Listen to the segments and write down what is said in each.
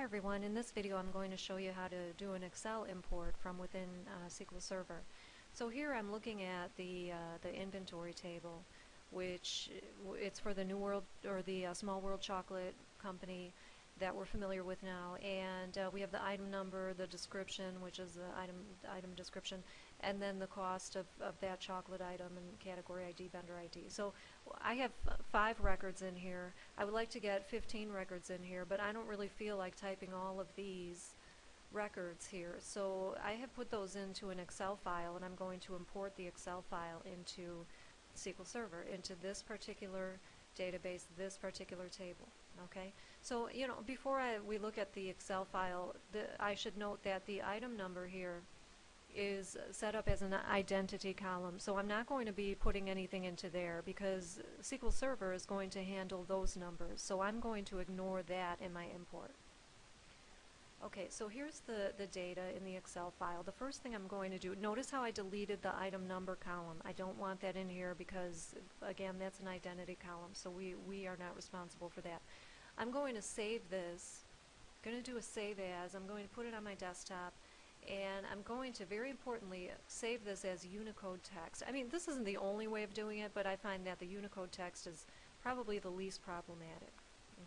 Hi everyone, in this video I'm going to show you how to do an Excel import from within SQL Server. So here I'm looking at the inventory table, which it's for the New World or the Small World Chocolate Company that we're familiar with now, and we have the item number, the description, which is the item description, and then the cost of that chocolate item and category ID, vendor ID. So I have 5 records in here. I would like to get 15 records in here, but I don't really feel like typing all of these records here. So I have put those into an Excel file, and I'm going to import the Excel file into SQL Server, into this particular database, this particular table. Okay, so before we look at the Excel file, I should note that the item number here is set up as an identity column, so I'm not going to be putting anything into there because SQL Server is going to handle those numbers, so I'm going to ignore that in my import. Okay, so here's the data in the Excel file. The first thing I'm going to do, notice how I deleted the item number column. I don't want that in here because, again, that's an identity column, so we are not responsible for that. I'm going to save this. I'm going to do a save as. I'm going to put it on my desktop, and I'm going to, very importantly, save this as Unicode text. I mean, this isn't the only way of doing it, but I find that the Unicode text is probably the least problematic.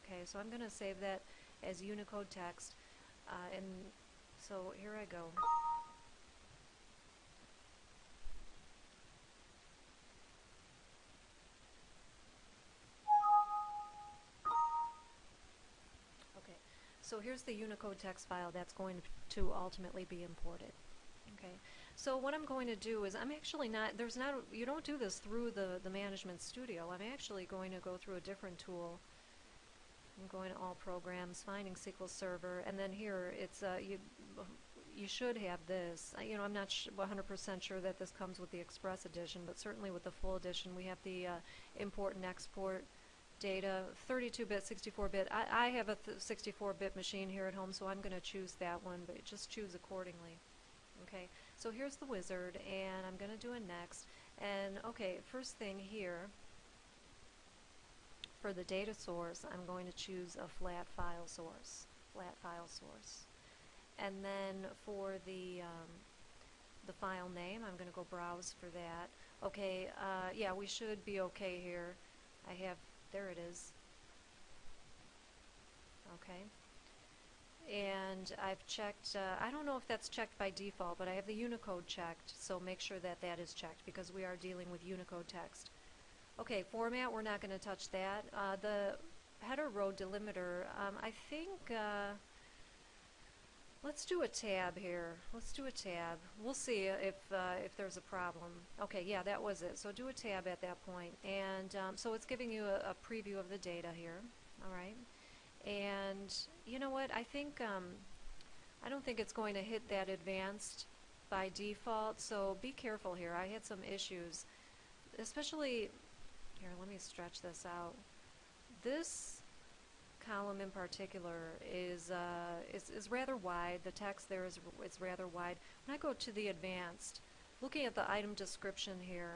Okay, so I'm going to save that as Unicode text. And so here I go. Okay, so here's the Unicode text file that's going to ultimately be imported. Okay, so what I'm going to do is I'm actually not, you don't do this through the Management Studio. I'm actually going to go through a different tool. I'm going to all programs, finding SQL Server, and then here it's you should have this. I'm not 100% sure that this comes with the Express edition, but certainly with the full edition we have the import and export data, 32-bit, 64-bit. I have a 64-bit machine here at home, so I'm going to choose that one, but just choose accordingly. Okay, so here's the wizard, and I'm going to do a next. And okay, first thing here, for the data source, I'm going to choose a flat file source. And then for the file name, I'm going to go browse for that. Okay, yeah, we should be okay here. There it is. Okay. And I've checked, I don't know if that's checked by default, but I have the Unicode checked, so make sure that that is checked because we are dealing with Unicode text. Okay, format, we're not going to touch that. The header row delimiter, I think, let's do a tab here. Let's do a tab. We'll see if there's a problem. Okay, yeah, that was it. So do a tab at that point. And so it's giving you a preview of the data here. All right. And you know what? I think, I don't think it's going to hit that advanced by default, so be careful here. I had some issues, especially... Here, let me stretch this out. This column in particular is rather wide. The text there is rather wide. When I go to the advanced, looking at the item description here,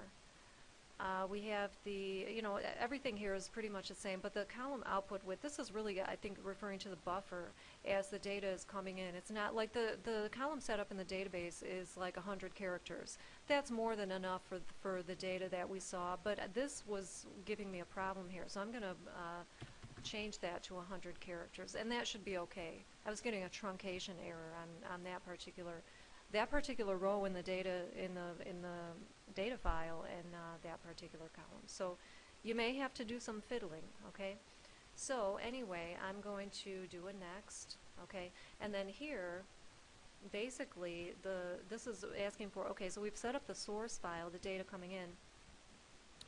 we have the, everything here is pretty much the same, but the column output width, this is really, I think, referring to the buffer as the data is coming in. It's not like the column setup in the database is like 100 characters. That's more than enough for the data that we saw, but this was giving me a problem here, so I'm going to change that to 100 characters, and that should be okay. I was getting a truncation error on that particular row in the data in the data file and that particular column. So you may have to do some fiddling. Okay. So anyway, I'm going to do a next. Okay, and then here, basically, this is asking for. Okay, so we've set up the source file, the data coming in.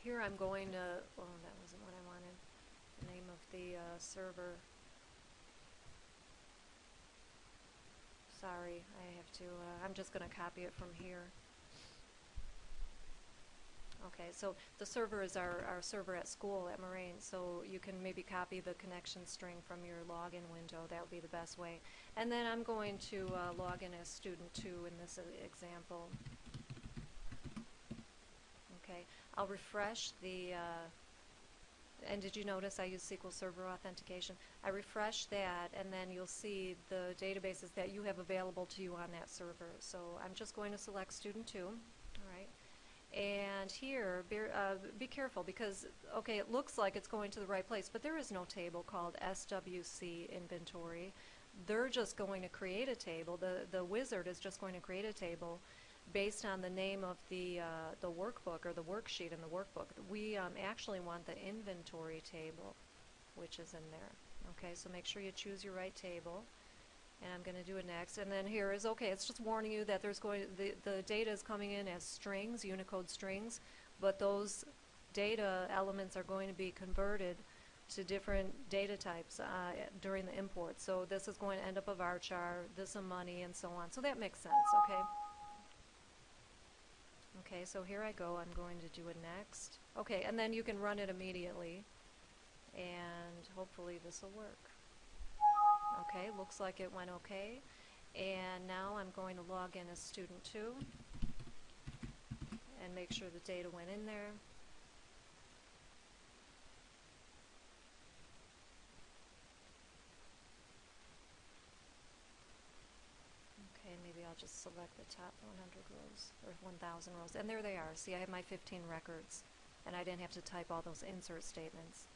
Here I'm going to. Oh, that wasn't what I wanted. The name of the server. Sorry, I have to, I'm just going to copy it from here. Okay, so the server is our server at school at Moraine, so you can maybe copy the connection string from your login window. That would be the best way. And then I'm going to log in as student 2 in this example. Okay, I'll refresh the And did you notice I use SQL Server authentication? I refresh that, and then you'll see the databases that you have available to you on that server. So I'm just going to select student 2. All right. And here, be careful because, okay, it looks like it's going to the right place, but there is no table called SWC inventory. They're just going to create a table. The wizard is just going to create a table based on the name of the workbook or the worksheet in the workbook. We actually want the inventory table, which is in there. Okay, so make sure you choose your right table. And I'm going to do it next. And then here is, okay, it's just warning you that there's the data is coming in as strings, Unicode strings, but those data elements are going to be converted to different data types during the import. So this is going to end up a varchar, this a money, and so on. So that makes sense, okay? Okay, so here I go. I'm going to do it next. Okay, and then you can run it immediately, and hopefully this will work. Okay, looks like it went okay. And now I'm going to log in as student 2 and make sure the data went in there. Okay, maybe I'll just select the top 100 rows or 1,000 rows. And there they are. See, I have my 15 records, and I didn't have to type all those insert statements.